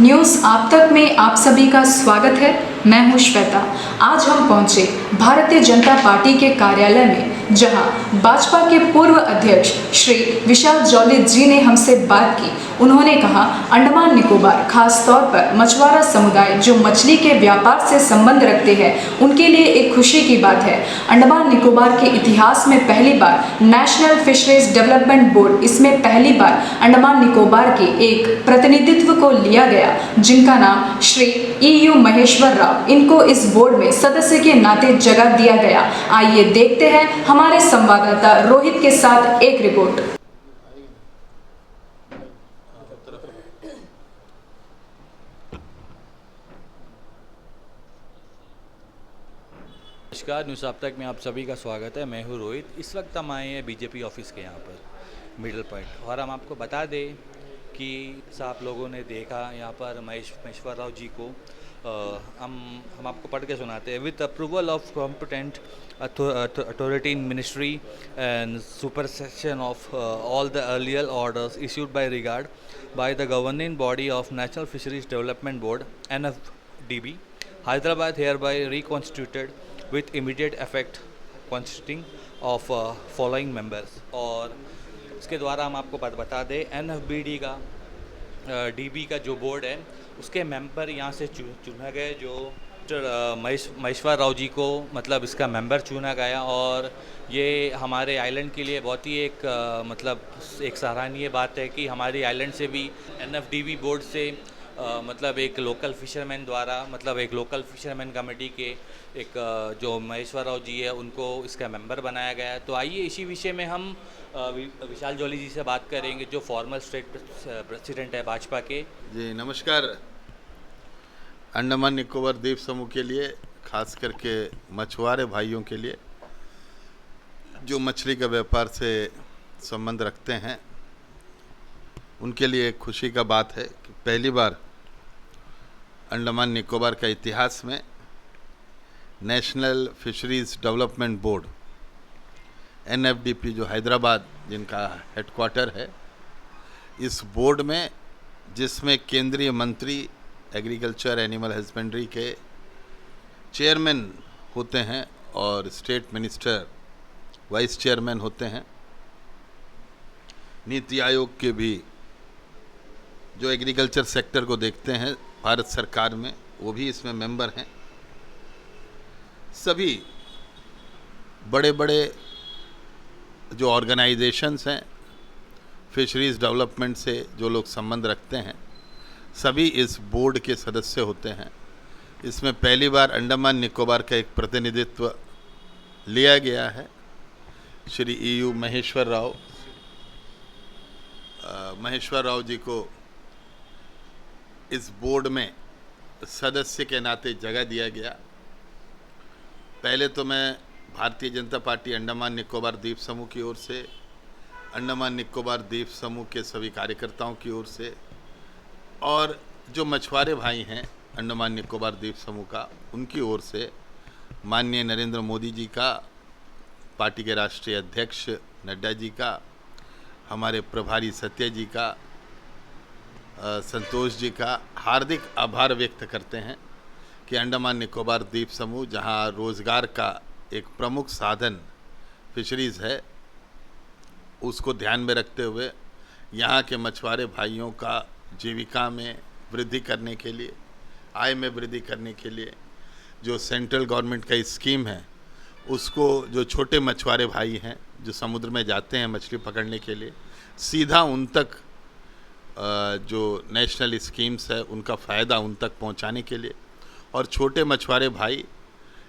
News आप तक में आप सभी का स्वागत है। मैं हूं श्वेता। आज हम पहुंचे भारतीय जनता पार्टी के कार्यालय में, जहां भाजपा के पूर्व अध्यक्ष श्री विशाल जॉली जी ने हमसे बात की। उन्होंने कहा, अंडमान निकोबार, खास तौर पर मछुआरा समुदाय जो मछली के व्यापार से संबंध रखते हैं, उनके लिए एक खुशी की बात है। अंडमान निकोबार के इतिहास में पहली बार नेशनल फिशरीज डेवलपमेंट बोर्ड, इसमें पहली बार अंडमान निकोबार के एक प्रतिनिधित्व को लिया गया, जिनका नाम श्री EU महेश्वर राव। इनको इस बोर्ड में सदस्य के नाते जगह दिया गया। आइए देखते हैं हमारे संवाददाता रोहित के साथ एक रिपोर्ट। नमस्कार, न्यूज़ आप तक में आप सभी का स्वागत है। मैं हूँ रोहित। इस वक्त हम आए हैं बीजेपी ऑफिस के यहाँ पर मिडिल पॉइंट, और हम आपको बता दें कि आप लोगों ने देखा यहाँ पर महेश्वर राव जी को हम आपको पढ़ के सुनाते हैं। With approval of competent authority in ministry and supersession of all the earlier orders issued by regard by the governing body of national fisheries development board NFDB, Hyderabad hereby reconstituted with immediate effect consisting of following members। और इसके द्वारा हम आपको बता दें, NFBD का DB का जो बोर्ड है, उसके मेंबर यहाँ से चुना गए, जो महेश्वर राव जी को मतलब इसका मेंबर चुना गया। और ये हमारे आइलैंड के लिए बहुत ही एक मतलब एक सराहनीय बात है कि हमारी आइलैंड से भी NFDB बोर्ड से मतलब एक लोकल फिशरमैन द्वारा, मतलब एक लोकल फिशरमैन कमेटी के एक जो महेश्वर राव जी है, उनको इसका मेंबर बनाया गया है। तो आइए इसी विषय में हम विशाल जॉली जी से बात करेंगे, जो फॉर्मर स्टेट प्रेसिडेंट है भाजपा के। जी नमस्कार। अंडमान निकोबार द्वीप समूह के लिए, खास करके मछुआरे भाइयों के लिए जो मछली का व्यापार से संबंध रखते हैं, उनके लिए एक खुशी का बात है कि पहली बार अंडमान निकोबार का इतिहास में national fisheries development board NFDP, जो हैदराबाद जिनका हेडक्वार्टर है, इस बोर्ड में, जिसमें केंद्रीय मंत्री एग्रीकल्चर एनिमल हस्बेंड्री के चेयरमैन होते हैं और स्टेट मिनिस्टर वाइस चेयरमैन होते हैं, नीति आयोग के भी जो एग्रीकल्चर सेक्टर को देखते हैं भारत सरकार में, वो भी इसमें मेंबर हैं। सभी बड़े बड़े जो ऑर्गेनाइजेशंस हैं फिशरीज डेवलपमेंट से जो लोग संबंध रखते हैं, सभी इस बोर्ड के सदस्य होते हैं। इसमें पहली बार अंडमान निकोबार का एक प्रतिनिधित्व लिया गया है। श्री EU महेश्वर राव जी को इस बोर्ड में सदस्य के नाते जगह दिया गया। पहले तो मैं भारतीय जनता पार्टी अंडमान निकोबार द्वीप समूह की ओर से, अंडमान निकोबार द्वीप समूह के सभी कार्यकर्ताओं की ओर से, और जो मछुआरे भाई हैं अंडमान निकोबार द्वीप समूह का, उनकी ओर से माननीय नरेंद्र मोदी जी का, पार्टी के राष्ट्रीय अध्यक्ष नड्डा जी का, हमारे प्रभारी सत्य जी का, संतोष जी का हार्दिक आभार व्यक्त करते हैं कि अंडमान निकोबार द्वीप समूह, जहां रोज़गार का एक प्रमुख साधन फिशरीज़ है, उसको ध्यान में रखते हुए यहाँ के मछुआरे भाइयों का जीविका में वृद्धि करने के लिए, आय में वृद्धि करने के लिए जो सेंट्रल गवर्नमेंट का स्कीम है, उसको जो छोटे मछुआरे भाई हैं जो समुद्र में जाते हैं मछली पकड़ने के लिए, सीधा उन तक जो नेशनल स्कीम्स है उनका फ़ायदा उन तक पहुंचाने के लिए, और छोटे मछुआरे भाई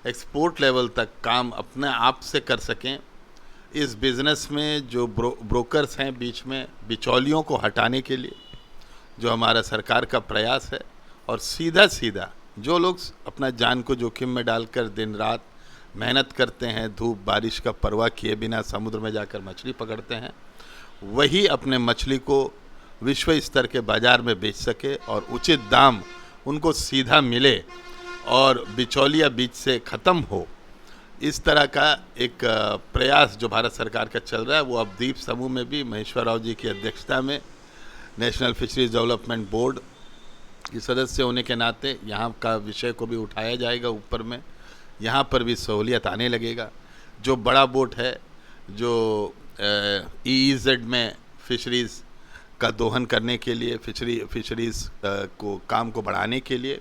एक्सपोर्ट लेवल तक काम अपने आप से कर सकें, इस बिज़नेस में जो ब्रोकर्स हैं बीच में, बिचौलियों को हटाने के लिए जो हमारा सरकार का प्रयास है, और सीधा जो लोग अपना जान को जोखिम में डालकर दिन रात मेहनत करते हैं, धूप बारिश का परवाह किए बिना समुद्र में जाकर मछली पकड़ते हैं, वही अपने मछली को विश्व स्तर के बाज़ार में बेच सके और उचित दाम उनको सीधा मिले और बिचौलिया बीच से ख़त्म हो। इस तरह का एक प्रयास जो भारत सरकार का चल रहा है, वो अब द्वीप समूह में भी महेश्वर राव जी की अध्यक्षता में नेशनल फिशरीज डेवलपमेंट बोर्ड कि सदस्य होने के नाते यहाँ का विषय को भी उठाया जाएगा ऊपर में, यहाँ पर भी सहूलियत आने लगेगा। जो बड़ा बोट है जो EEZ में फिशरीज़ का दोहन करने के लिए, फिशरीज़ को काम को बढ़ाने के लिए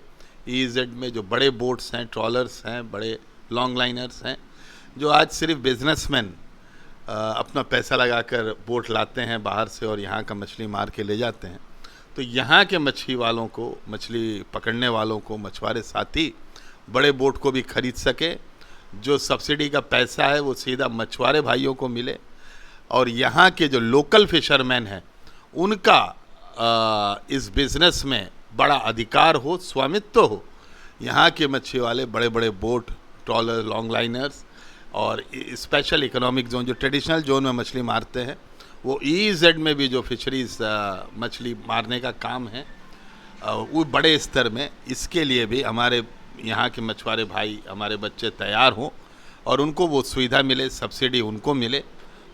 EEZ में जो बड़े बोट्स हैं, ट्रॉलर्स हैं, बड़े लॉन्ग लाइनर्स हैं, जो आज सिर्फ बिजनेसमैन अपना पैसा लगाकर बोट लाते हैं बाहर से और यहाँ का मछली मार के ले जाते हैं, तो यहाँ के मछली वालों को, मछली पकड़ने वालों को, मछुआरे साथी बड़े बोट को भी खरीद सके। जो सब्सिडी का पैसा है वो सीधा मछुआरे भाइयों को मिले और यहाँ के जो लोकल फिशरमैन हैं उनका इस बिज़नेस में बड़ा अधिकार हो, स्वामित्व हो। यहाँ के मच्छी वाले बड़े बड़े बोट, ट्रॉलर, लॉन्ग लाइनर्स और स्पेशल इकोनॉमिक जोन, जो ट्रेडिशनल जोन में मछली मारते हैं, वो EEZ में भी जो फिशरीज़ मछली मारने का काम है वो बड़े स्तर में, इसके लिए भी हमारे यहाँ के मछुआरे भाई, हमारे बच्चे तैयार हों और उनको वो सुविधा मिले, सब्सिडी उनको मिले।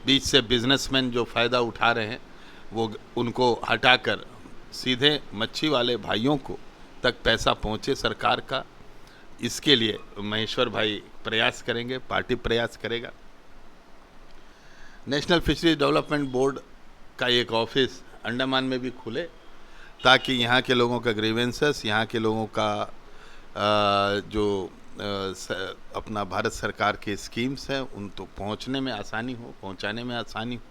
बीच से बिजनेसमैन जो फ़ायदा उठा रहे हैं वो उनको हटाकर सीधे मच्छी वाले भाइयों को तक पैसा पहुँचे सरकार का। इसके लिए महेश्वर भाई प्रयास करेंगे, पार्टी प्रयास करेगा। नेशनल फिशरीज डेवलपमेंट बोर्ड का एक ऑफिस अंडमान में भी खुले ताकि यहाँ के लोगों का ग्रीवेंसेस, यहाँ के लोगों का अपना भारत सरकार के स्कीम्स हैं उन तो पहुँचने में आसानी हो, पहुँचाने में आसानी हो,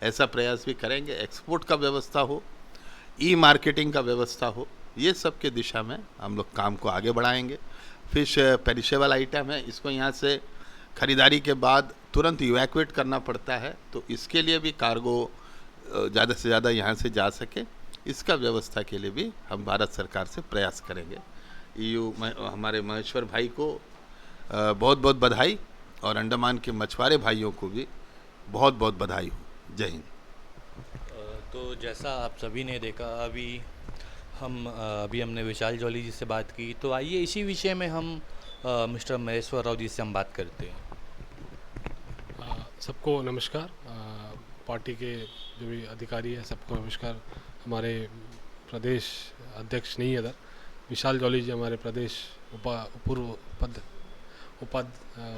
ऐसा प्रयास भी करेंगे। एक्सपोर्ट का व्यवस्था हो, मार्केटिंग का व्यवस्था हो, ये सब के दिशा में हम लोग काम को आगे बढ़ाएंगे। फिश पेरिशेबल आइटम है, इसको यहाँ से ख़रीदारी के बाद तुरंत इवैक्यूएट करना पड़ता है, तो इसके लिए भी कार्गो ज़्यादा से ज़्यादा यहाँ से जा सके, इसका व्यवस्था के लिए भी हम भारत सरकार से प्रयास करेंगे। हमारे महेश्वर भाई को बहुत बहुत बधाई और अंडमान के मछुआरे भाइयों को भी बहुत बहुत बधाई हो। जय हिंद। तो जैसा आप सभी ने देखा, अभी हमने विशाल जॉली जी से बात की, तो आइए इसी विषय में हम मिस्टर महेश्वर राव जी से हम बात करते हैं। सबको नमस्कार। पार्टी के जो भी अधिकारी हैं सबको नमस्कार। हमारे प्रदेश अध्यक्ष नहीं है इधर, विशाल जॉली जी हमारे प्रदेश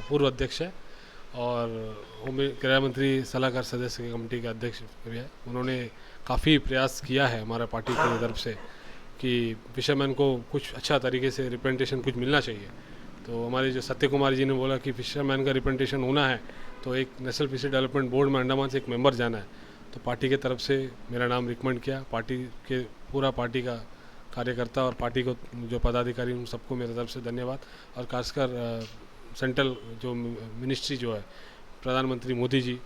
पूर्व अध्यक्ष है और गृह मंत्री सलाहकार सदस्य की कमेटी के अध्यक्ष भी है। उन्होंने काफ़ी प्रयास किया है हमारा पार्टी की तरफ से कि फिशरमैन को कुछ अच्छा तरीके से रिप्रेजेंटेशन कुछ मिलना चाहिए। तो हमारे जो सत्य कुमार जी ने बोला कि फिशरमैन का रिप्रेजेंटेशन होना है तो एक नेशनल फिशरी डेवलपमेंट बोर्ड में अंडमान से एक मेंबर जाना है, तो पार्टी के तरफ से मेरा नाम रिकमेंड किया। पार्टी के पूरा पार्टी का कार्यकर्ता और पार्टी को जो पदाधिकारी उन सबको मेरी तरफ से धन्यवाद। और खासकर सेंट्रल जो मिनिस्ट्री जो है, प्रधानमंत्री मोदी जी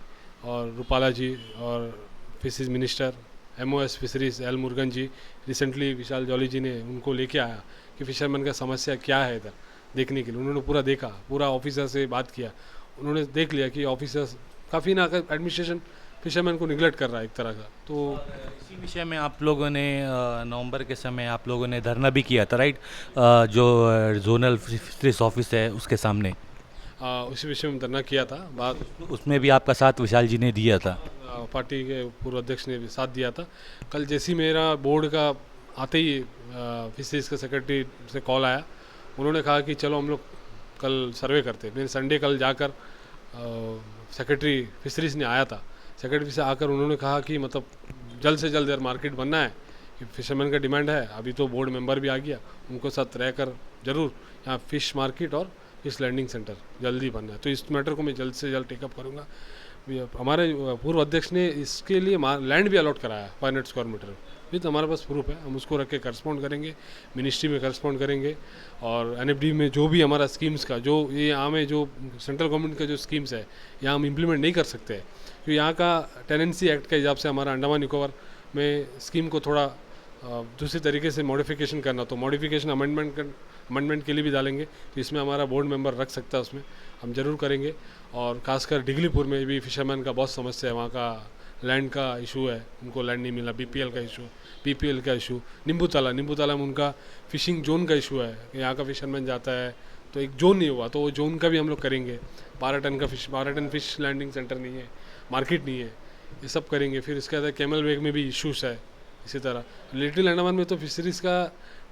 और रूपाला जी और fisheries minister MOS fisheries L Murugan ji, recently Vishal Jolly ji ने उनको लेके आया कि फिशरमैन का समस्या क्या है इधर देखने के लिए। उन्होंने पूरा देखा, पूरा ऑफिसर से बात किया, उन्होंने देख लिया कि ऑफिसर्स काफ़ी ना एडमिनिस्ट्रेशन फिशरमैन को निगलेक्ट कर रहा है एक तरह का। तो इसी विषय में आप लोगों ने नवंबर के समय आप लोगों ने धरना भी किया था, राइट? जो जोनल फिशरीज ऑफिस है उसके सामने उसी विषय में धरना किया था। बात उसमें भी आपका साथ विशाल जी ने दिया था, पार्टी के पूर्व अध्यक्ष ने भी साथ दिया था। कल जैसी मेरा बोर्ड का आते ही फिशरीज के सेक्रेटरी से कॉल आया, उन्होंने कहा कि चलो हम लोग कल सर्वे करते। मैंने संडे कल जाकर सेक्रेटरी फिशरीज ने आया था, सेक्रेटरी से आकर उन्होंने कहा कि मतलब जल्द से जल्द यार मार्केट बनना है कि फिशरमैन का डिमांड है। अभी तो बोर्ड मेंबर भी आ गया, उनको साथ रहकर ज़रूर यहाँ फ़िश मार्केट और फिश लैंडिंग सेंटर जल्दी बनना है। तो इस मैटर को मैं जल्द से जल्द टेकअप करूँगा। हमारे पूर्व अध्यक्ष ने इसके लिए लैंड भी अलॉट कराया 500 स्क्वायर मीटर। ये तो हमारे पास प्रूफ है, हम उसको रख के करस्पॉन्ड करेंगे, मिनिस्ट्री में करस्पॉन्ड करेंगे और NFD में जो भी हमारा स्कीम्स का जो ये यहाँ में जो सेंट्रल गवर्नमेंट का जो स्कीम्स है यहाँ हम इम्प्लीमेंट नहीं कर सकते हैं क्योंकि यहाँ का टेनेंसी एक्ट के हिसाब से हमारा अंडमान निकोबार में स्कीम को थोड़ा दूसरी तरीके से मॉडिफिकेशन करना, तो मॉडिफिकेशन अमेंडमेंट के लिए भी डालेंगे। तो इसमें हमारा बोर्ड मेंबर रख सकता है, उसमें हम जरूर करेंगे। और खासकर डिगलीपुर में भी फिशरमैन का बहुत समस्या है, वहाँ का लैंड का इशू है, उनको लैंड नहीं मिला, BPL का इशू, PPL का इशू। नींबू ताला में उनका फ़िशिंग जोन का इशू है, यहाँ का फिशरमैन जाता है तो एक जोन नहीं हुआ, तो वो जोन का भी हम लोग करेंगे। 12 टन फिश लैंडिंग सेंटर नहीं है, मार्केट नहीं है, ये सब करेंगे। फिर इसके बाद कैमल वेग में भी इशूज़ है। इसी तरह लिटिल अंडमान में तो फिशरीज़ का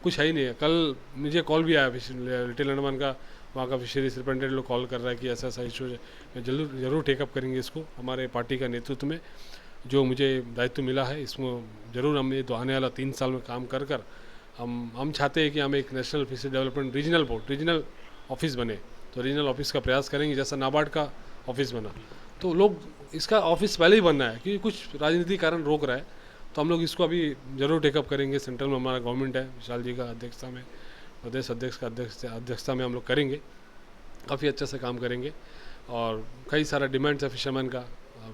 कुछ है ही नहीं है। कल मुझे कॉल भी आया लिटिल अंडमान का, वहाँ का फिशरीज रिप्रेजेंटेटिव लोग कॉल कर रहा है कि ऐसा ऐसा इशू है। जरूर टेकअप करेंगे इसको हमारे पार्टी का नेतृत्व में। जो मुझे दायित्व मिला है इसमें ज़रूर हम ये आने वाला 3 साल में काम कर हम चाहते हैं कि हम एक national fishery development regional office बने। तो रीजनल ऑफिस का प्रयास करेंगे, जैसा नाबार्ड का ऑफिस बना। तो लोग इसका ऑफिस पहले ही बनना है क्योंकि कुछ राजनीतिक कारण रोक रहा है। तो हम लोग इसको अभी ज़रूर टेकअप करेंगे। सेंट्रल में हमारा गवर्नमेंट है, विशाल जी का अध्यक्षता में, प्रदेश अध्यक्ष का अध्यक्षता में हम लोग करेंगे, काफ़ी अच्छे से काम करेंगे। और कई सारा डिमांड्स है फिशरमैन का,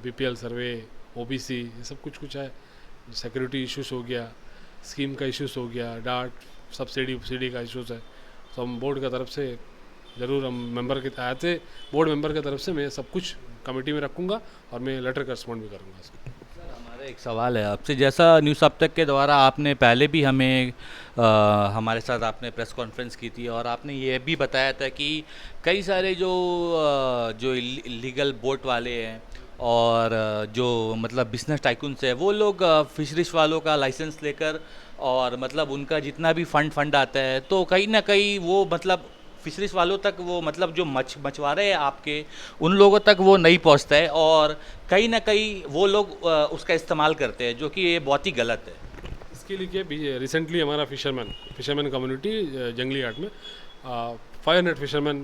BPL सर्वे, OBC, ये सब कुछ है। सिक्योरिटी इश्यूज़ हो गया, स्कीम का इश्यूज़ हो गया, डार्ट सब्सिडी का इश्यूज़ है। तो हम बोर्ड की तरफ से ज़रूर हम मेंबर के आते बोर्ड मेंबर की तरफ से मैं सब कुछ कमेटी में रखूँगा और मैं लेटर का रिस्पॉन्ड भी करूँगा इसको। सर हमारा एक सवाल है आपसे, जैसा न्यूज़ अब तक के द्वारा आपने पहले भी हमें हमारे साथ आपने प्रेस कॉन्फ्रेंस की थी और आपने ये भी बताया था कि कई सारे जो इलीगल बोट वाले हैं और जो मतलब बिजनेस टाइकून्स है वो लोग फिशरीज वालों का लाइसेंस लेकर और मतलब उनका जितना भी फंड आता है तो कहीं ना कहीं वो मतलब फिशरीज वालों तक वो मतलब जो मछुआरे हैं आपके उन लोगों तक वो नहीं पहुंचता है और कहीं ना कहीं वो लोग उसका इस्तेमाल करते हैं, जो कि ये बहुत ही गलत है। इसके लिए रिसेंटली हमारा फिशरमैन कम्युनिटी जंगली घाट में 500 फिशरमैन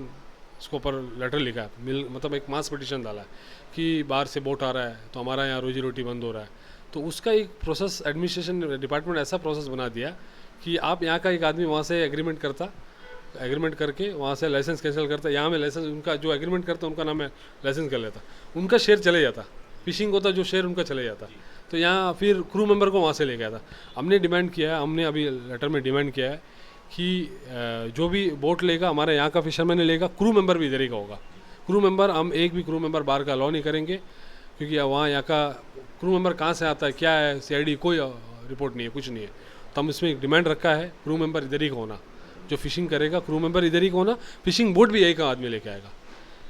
उसके ऊपर लेटर लिखा है, मतलब एक मास पिटिशन डाला है कि बाहर से बोट आ रहा है तो हमारा यहाँ रोजी रोटी बंद हो रहा है। तो उसका एक प्रोसेस एडमिनिस्ट्रेशन डिपार्टमेंट ऐसा प्रोसेस बना दिया कि आप यहाँ का एक आदमी वहाँ से एग्रीमेंट करके वहाँ से लाइसेंस कैंसिल करता, यहाँ में लाइसेंस उनका जो एग्रीमेंट करता उनका नाम है लाइसेंस कर लेता, उनका शेयर चले जाता, फिशिंग होता जो शेयर उनका चले जाता। तो यहाँ फिर क्रू मेंबर को वहाँ से ले गया था। हमने डिमांड किया है, हमने अभी लेटर में डिमांड किया है कि जो भी बोट लेगा हमारे यहाँ का फिशरमैन लेगा, क्रू मेंबर भी इधर ही का होगा। क्रू मेंबर हम एक भी क्रू मेंबर बाहर का अलाउ नहीं करेंगे क्योंकि वहाँ यहाँ का क्रू मेंबर कहाँ से आता है, क्या है, CID कोई रिपोर्ट नहीं है, कुछ नहीं है। तो हम इसमें एक डिमांड रखा है, क्रू मेंबर इधर ही का होना, जो फिशिंग करेगा क्रू मेंबर इधर ही का होना, फिशिंग बोट भी यही का आदमी लेके आएगा।